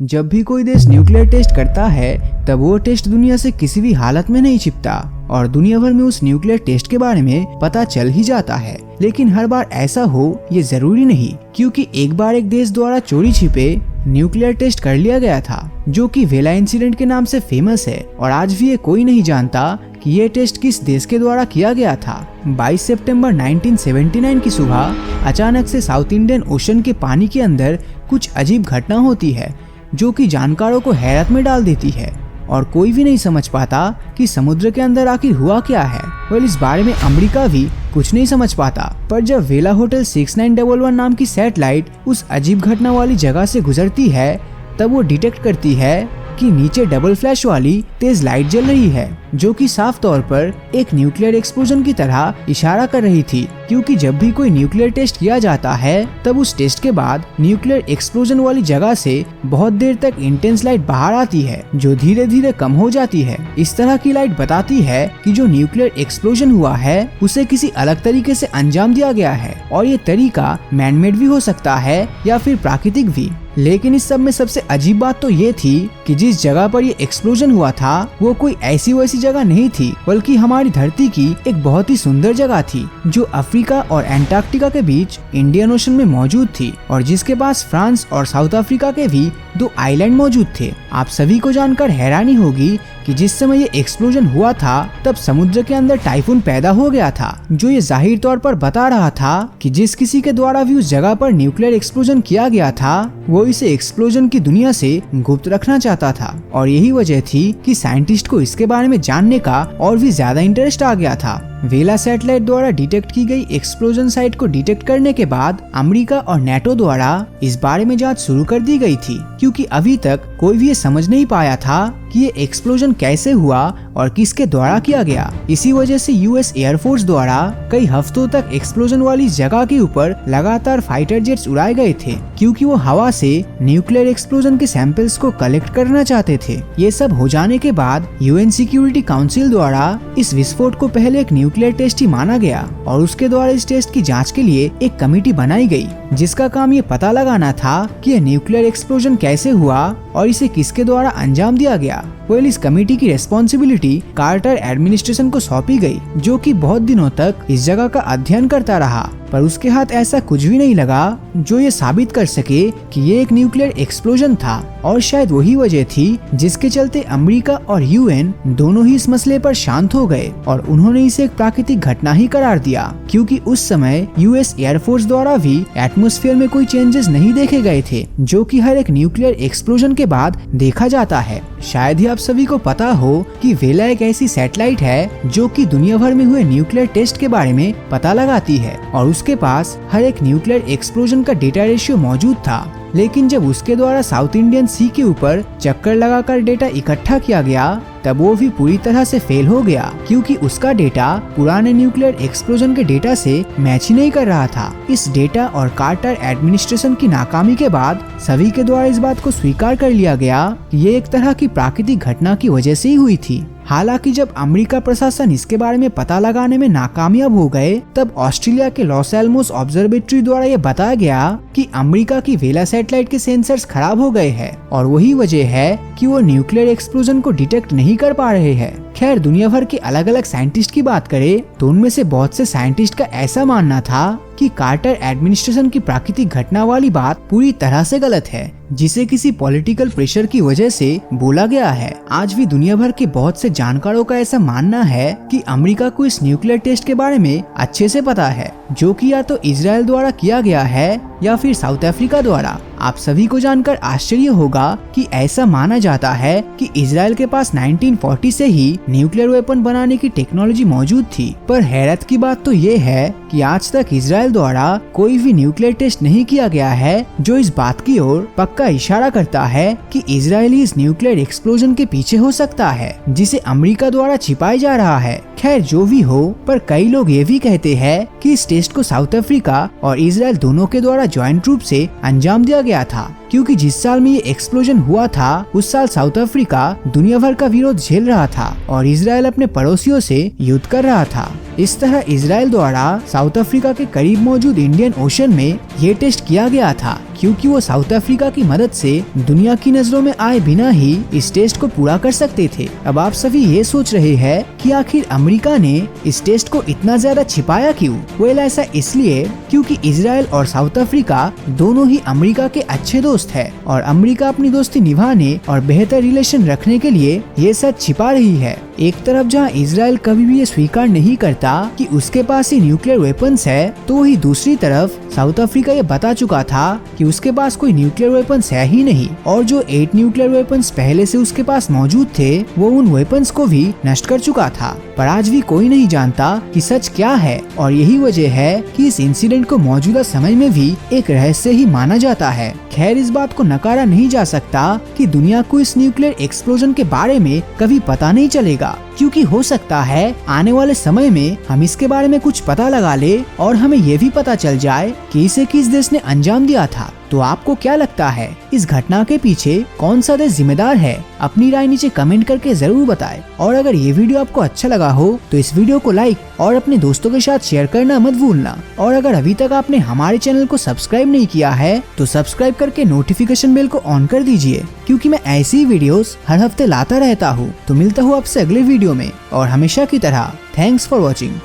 जब भी कोई देश न्यूक्लियर टेस्ट करता है तब वो टेस्ट दुनिया से किसी भी हालत में नहीं छिपता और दुनिया भर में उस न्यूक्लियर टेस्ट के बारे में पता चल ही जाता है। लेकिन हर बार ऐसा हो ये जरूरी नहीं, क्योंकि एक बार एक देश द्वारा चोरी छिपे न्यूक्लियर टेस्ट कर लिया गया था, जो कि वेला इंसिडेंट के नाम से फेमस है। और आज भी ये कोई नहीं जानता कि ये टेस्ट किस देश के द्वारा किया गया था। 22 सितंबर 1979 की सुबह अचानक से साउथ इंडियन ओशन के पानी के अंदर कुछ अजीब घटना होती है, जो कि जानकारों को हैरत में डाल देती है और कोई भी नहीं समझ पाता कि समुद्र के अंदर आखिर हुआ क्या है। इस बारे में अमेरिका भी कुछ नहीं समझ पाता। पर जब वेला होटल 6911 नाम की सैटेलाइट उस अजीब घटना वाली जगह से गुजरती है तब वो डिटेक्ट करती है कि नीचे डबल फ्लैश वाली तेज लाइट जल रही है, जो कि साफ तौर पर एक न्यूक्लियर एक्सप्लोजन की तरह इशारा कर रही थी। क्योंकि जब भी कोई न्यूक्लियर टेस्ट किया जाता है तब उस टेस्ट के बाद न्यूक्लियर एक्सप्लोजन वाली जगह से बहुत देर तक इंटेंस लाइट बाहर आती है, जो धीरे धीरे कम हो जाती है। इस तरह की लाइट बताती है कि जो न्यूक्लियर एक्सप्लोजन हुआ है उसे किसी अलग तरीके से अंजाम दिया गया है, और ये तरीका मैनमेड भी हो सकता है या फिर प्राकृतिक भी। लेकिन इस सब में सबसे अजीब बात तो ये थी कि जिस जगह पर ये एक्सप्लोजन हुआ था वो कोई ऐसी वैसी जगह नहीं थी, बल्कि हमारी धरती की एक बहुत ही सुंदर जगह थी, जो अफ्रीका और एंटार्क्टिका के बीच इंडियन ओशन में मौजूद थी, और जिसके पास फ्रांस और साउथ अफ्रीका के भी 2 आइलैंड मौजूद थे। आप सभी को जानकर हैरानी होगी कि जिस समय ये एक्सप्लोजन हुआ था तब समुद्र के अंदर टाइफून पैदा हो गया था, जो ये जाहिर तौर पर बता रहा था कि जिस किसी के द्वारा भी उस जगह पर न्यूक्लियर एक्सप्लोजन किया गया था वो इसे एक्सप्लोजन की दुनिया से गुप्त रखना चाहता था। और यही वजह थी कि साइंटिस्ट को इसके बारे में जानने का और भी ज्यादा इंटरेस्ट आ गया था। वेला सैटेलाइट द्वारा डिटेक्ट की गई एक्सप्लोजन साइट को डिटेक्ट करने के बाद अमेरिका और नेटो द्वारा इस बारे में जांच शुरू कर दी गई थी, क्योंकि अभी तक कोई भी ये समझ नहीं पाया था कि ये एक्सप्लोजन कैसे हुआ और किसके द्वारा किया गया। इसी वजह से यूएस एयरफोर्स द्वारा कई हफ्तों तक एक्सप्लोजन वाली जगह के ऊपर लगातार फाइटर जेट्स उड़ाए गए थे, क्योंकि वो हवा से न्यूक्लियर एक्सप्लोजन के सैंपल्स को कलेक्ट करना चाहते थे। ये सब हो जाने के बाद यूएन सिक्योरिटी काउंसिल द्वारा इस विस्फोट को पहले एक न्यूक्लियर टेस्ट ही माना गया, और उसके द्वारा इस टेस्ट की जांच के लिए एक कमेटी बनाई गई, जिसका काम ये पता लगाना था कि यह न्यूक्लियर एक्सप्लोजन कैसे हुआ और इसे किसके द्वारा अंजाम दिया गया। इस कमेटी की रेस्पॉन्सिबिलिटी कार्टर एडमिनिस्ट्रेशन को सौंपी गई, जो कि बहुत दिनों तक इस जगह का अध्ययन करता रहा, पर उसके हाथ ऐसा कुछ भी नहीं लगा जो ये साबित कर सके कि ये एक न्यूक्लियर एक्सप्लोजन था। और शायद वही वजह थी जिसके चलते अमेरिका और यूएन दोनों ही इस मसले पर शांत हो गए और उन्होंने इसे एक प्राकृतिक घटना ही करार दिया, क्योंकि उस समय यूएस एयरफोर्स द्वारा भी एटमॉस्फेयर में कोई चेंजेस नहीं देखे गए थे, जो कि हर एक न्यूक्लियर एक्सप्लोजन के बाद देखा जाता है। शायद ही आप सभी को पता हो कि वेला एक ऐसी सैटेलाइट है जो कि दुनिया भर में हुए न्यूक्लियर टेस्ट के बारे में पता लगाती है, और उसके पास हर एक न्यूक्लियर एक्सप्लोजन का डेटा रेशियो मौजूद था। लेकिन जब उसके द्वारा साउथ इंडियन सी के ऊपर चक्कर लगाकर डेटा इकट्ठा किया गया तब वो भी पूरी तरह से फेल हो गया, क्योंकि उसका डेटा पुराने न्यूक्लियर एक्सप्लोजन के डेटा से मैच ही नहीं कर रहा था। इस डेटा और कार्टर एडमिनिस्ट्रेशन की नाकामी के बाद सभी के द्वारा इस बात को स्वीकार कर लिया गया कि ये एक तरह की प्राकृतिक घटना की वजह से ही हुई थी। हालांकि जब अमेरिका प्रशासन इसके बारे में पता लगाने में नाकामयाब हो गए तब ऑस्ट्रेलिया के लॉस एलमोस ऑब्जर्वेटरी द्वारा ये बताया गया कि अमेरिका की वेला सैटेलाइट के सेंसर्स खराब हो गए हैं, और वही वजह है कि वो न्यूक्लियर एक्सप्लोजन को डिटेक्ट नहीं कर पा रहे हैं। खैर, दुनिया भर के अलग अलग साइंटिस्ट की बात करें तो उनमें से बहुत से साइंटिस्ट का ऐसा मानना था कि कार्टर एडमिनिस्ट्रेशन की प्राकृतिक घटना वाली बात पूरी तरह से गलत है, जिसे किसी पॉलिटिकल प्रेशर की वजह से बोला गया है। आज भी दुनिया भर के बहुत से जानकारों का ऐसा मानना है कि अमेरिका को इस न्यूक्लियर टेस्ट के बारे में अच्छे से पता है, जो कि या तो इजराइल द्वारा किया गया है या फिर साउथ अफ्रीका द्वारा। आप सभी को जानकर आश्चर्य होगा कि ऐसा माना जाता है कि इजराइल के पास 1940 से ही न्यूक्लियर वेपन बनाने की टेक्नोलॉजी मौजूद थी। पर हैरत की बात तो ये है कि आज तक इजराइल द्वारा कोई भी न्यूक्लियर टेस्ट नहीं किया गया है, जो इस बात की ओर पक्का इशारा करता है कि इजरायली इस न्यूक्लियर एक्सप्लोजन के पीछे हो सकता है, जिसे अमेरिका द्वारा छिपाया जा रहा है। खैर, जो भी हो, पर कई लोग ये भी कहते हैं कि इस टेस्ट को साउथ अफ्रीका और इजराइल दोनों के द्वारा ज्वाइंट रूप से अंजाम दिया गया था, क्योंकि जिस साल में ये एक्सप्लोजन हुआ था उस साल साउथ अफ्रीका दुनिया भर का विरोध झेल रहा था और इजराइल अपने पड़ोसियों से युद्ध कर रहा था। इस तरह इजराइल द्वारा साउथ अफ्रीका के करीब मौजूद इंडियन ओशन में ये टेस्ट किया गया था, क्योंकि वो साउथ अफ्रीका की मदद से दुनिया की नजरों में आए बिना ही इस टेस्ट को पूरा कर सकते थे। अब आप सभी ये सोच रहे हैं कि आखिर अमेरिका ने इस टेस्ट को इतना ज्यादा छिपाया क्यों? वेल, ऐसा इसलिए क्योंकि इजराइल और साउथ अफ्रीका दोनों ही अमेरिका के अच्छे दोस्त है और अमेरिका अपनी दोस्ती निभाने और बेहतर रिलेशन रखने के लिए ये सच छिपा रही है। एक तरफ जहां इजराइल कभी भी ये स्वीकार नहीं करता कि उसके पास ही न्यूक्लियर वेपन्स है, तो वही दूसरी तरफ साउथ अफ्रीका ये बता चुका था कि उसके पास कोई न्यूक्लियर वेपन्स है ही नहीं और जो 8 न्यूक्लियर वेपन्स पहले से उसके पास मौजूद थे वो उन वेपन्स को भी नष्ट कर चुका था। पर आज भी कोई नहीं जानता कि सच क्या है और यही वजह है कि इस इंसिडेंट को मौजूदा समय में भी एक रहस्य ही माना जाता है। खैर, इस बात को नकारा नहीं जा सकता कि दुनिया को इस न्यूक्लियर एक्सप्लोजन के बारे में कभी पता नहीं चलेगा, क्योंकि हो सकता है आने वाले समय में हम इसके बारे में कुछ पता लगा ले और हमें ये भी पता चल जाए कि इसे किस देश ने अंजाम दिया था। तो आपको क्या लगता है, इस घटना के पीछे कौन सा देश जिम्मेदार है? अपनी राय नीचे कमेंट करके जरूर बताएं। और अगर ये वीडियो आपको अच्छा लगा हो तो इस वीडियो को लाइक और अपने दोस्तों के साथ शेयर करना मत भूलना। और अगर अभी तक आपने हमारे चैनल को सब्सक्राइब नहीं किया है तो सब्सक्राइब करके नोटिफिकेशन बेल को ऑन कर दीजिए, क्योंकि मैं ऐसी वीडियोस हर हफ्ते लाता रहता हूँ। तो मिलता हूँ आपसे अगले वीडियो में और हमेशा की तरह थैंक्स फॉर वॉचिंग।